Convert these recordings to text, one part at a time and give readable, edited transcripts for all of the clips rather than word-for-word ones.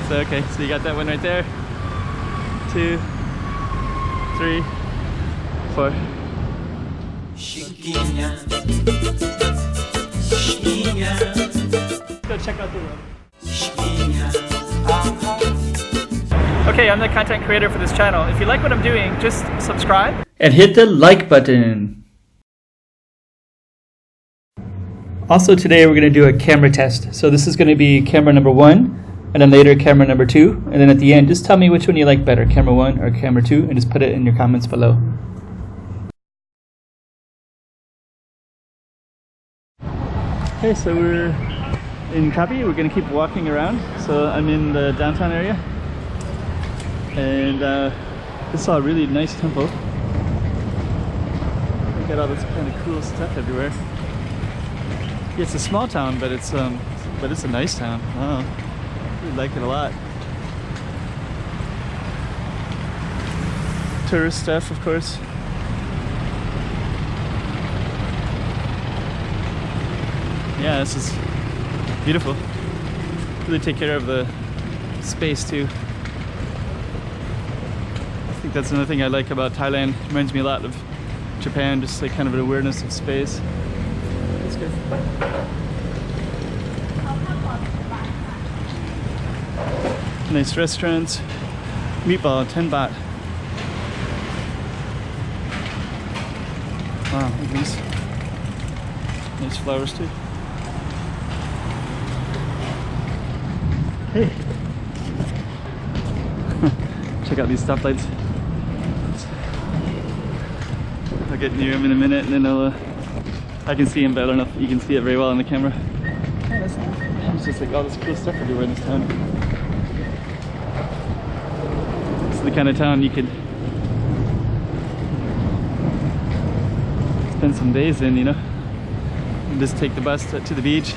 So okay, so you got that one right there. 2, 3, 4. Let's go check out the room. Okay, I'm the content creator for this channel. If you like what I'm doing, just subscribe and hit the like button. Also today we're going to do a camera test. So this is going to be camera number 1, and then later camera number 2, and then at the end just tell me which one you like better, camera 1 or camera 2, and just put it in your comments below. Okay, so we're in Krabi. We're going to keep walking around. So I'm in the downtown area, and this is a really nice temple. Look at all this kind of cool stuff everywhere. Yeah, it's a small town, but it's a nice town. Oh, I really like it a lot. Tourist stuff, of course. Yeah, this is beautiful. Really take care of the space too. I think that's another thing I like about Thailand. It reminds me a lot of Japan, just like kind of an awareness of space. That's good. Nice restaurants. Meatball, 10 baht. Wow, look at these. Nice flowers too. Hey! Check out these stoplights. I'll get near them in a minute, and then I can see them, but I don't know if you can see it very well on the camera. Yeah, it's just like all this cool stuff everywhere in this town. It's the kind of town you could spend some days in, you know, and just take the bus to the beach.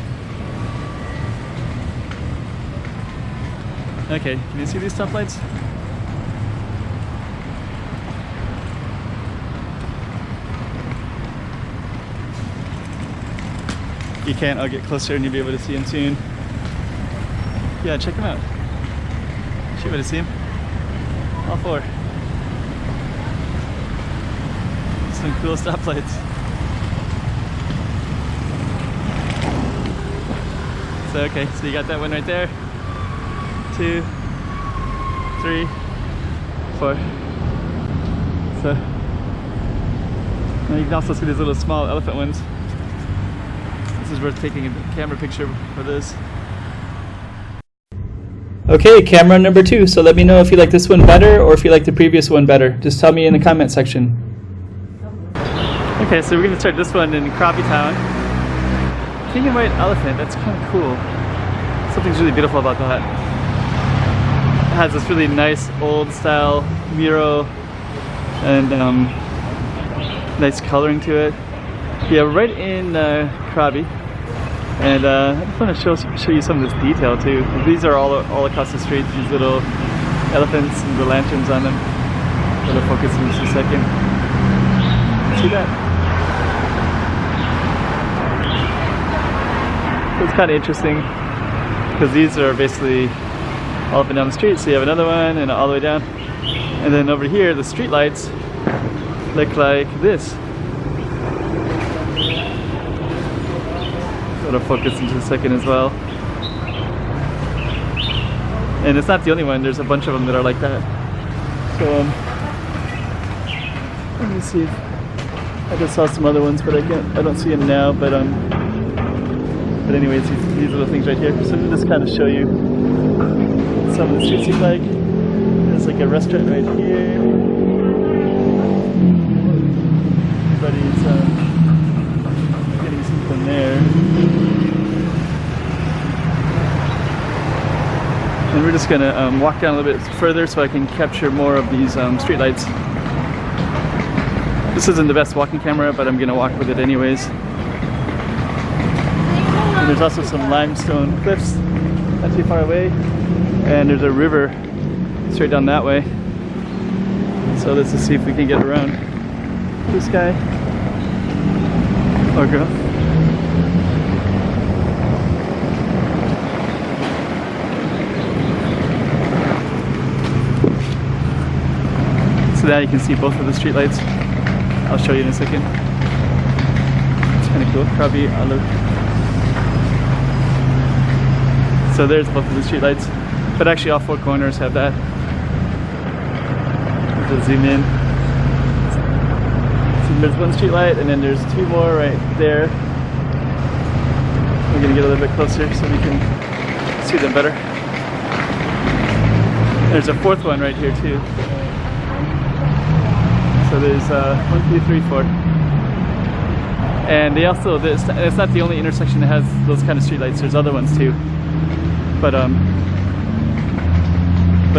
Okay, can you see these stoplights? You can't, I'll get closer and you'll be able to see them soon. Yeah, check them out. You should be able to see them. All 4. Some cool stoplights. So okay, so you got that one right there. 2, 3, 4. So now you can also see these little small elephant ones. This is worth taking a camera picture for this. Okay, camera number 2. So let me know if you like this one better or if you like the previous one better. Just tell me in the comment section. Okay, so we're going to start this one in Krabi Thailand. Pink and white elephant, that's kind of cool. Something's really beautiful about that. It has this really nice old style mural and nice coloring to it. Yeah, we're right in Krabi, and I just want to show you some of this detail too. These are all across the street, these little elephants and the lanterns on them. I'll focus in just a second. See that? So it's kind of interesting because these are basically all up and down the street. So you have another one and all the way down, and then over here the street lights look like this. It'll focus into a second as well. And it's not the only one, there's a bunch of them that are like that. So let me see if I just saw some other ones, but I don't see them now, but anyways, these little things right here. So let me just kind of show you what some of the streets look like. There's like a restaurant right here. Everybody's getting something there. And we're just gonna walk down a little bit further so I can capture more of these street lights. This isn't the best walking camera, but I'm gonna walk with it anyways. And there's also some limestone cliffs not too far away, and there's a river straight down that way. So let's just see if we can get around this guy or girl. So now you can see both of the streetlights. I'll show you in a second. It's kind of cool. Krabi Thailand. So there's both of the streetlights, but actually all four corners have that. I'll zoom in. So there's one streetlight, and then there's two more right there. We're gonna get a little bit closer so we can see them better. There's a fourth one right here too. So there's 1, 2, 3, 4. And they also, it's not the only intersection that has those kind of streetlights. There's other ones too. But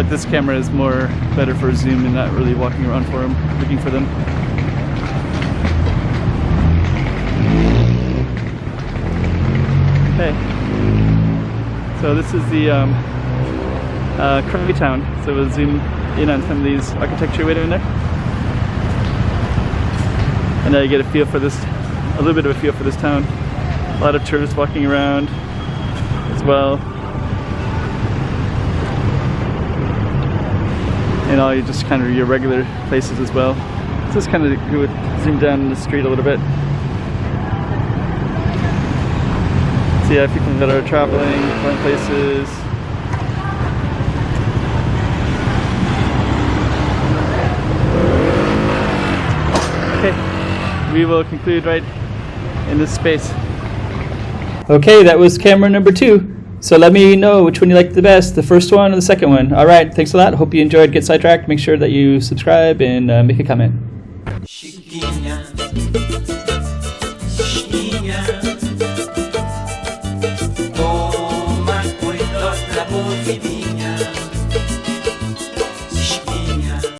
this camera is more better for zoom and not really walking around for them, looking for them. Okay. So this is the Krabi town. So we'll zoom in on some of these architecture way down there. And now you get a feel for this, a little bit of a feel for this town. A lot of tourists walking around as well. And all just kind of your regular places as well. So just kind of good zoom down the street a little bit. So yeah, people that are traveling, going places. Okay, we will conclude right in this space. Okay, that was camera number 2. So let me know which one you liked the best, the first one or the second one. All right, thanks a lot. Hope you enjoyed Get Sidetracked. Make sure that you subscribe and make a comment. Chiquinha, chiquinha, toma cuidado da movidinha.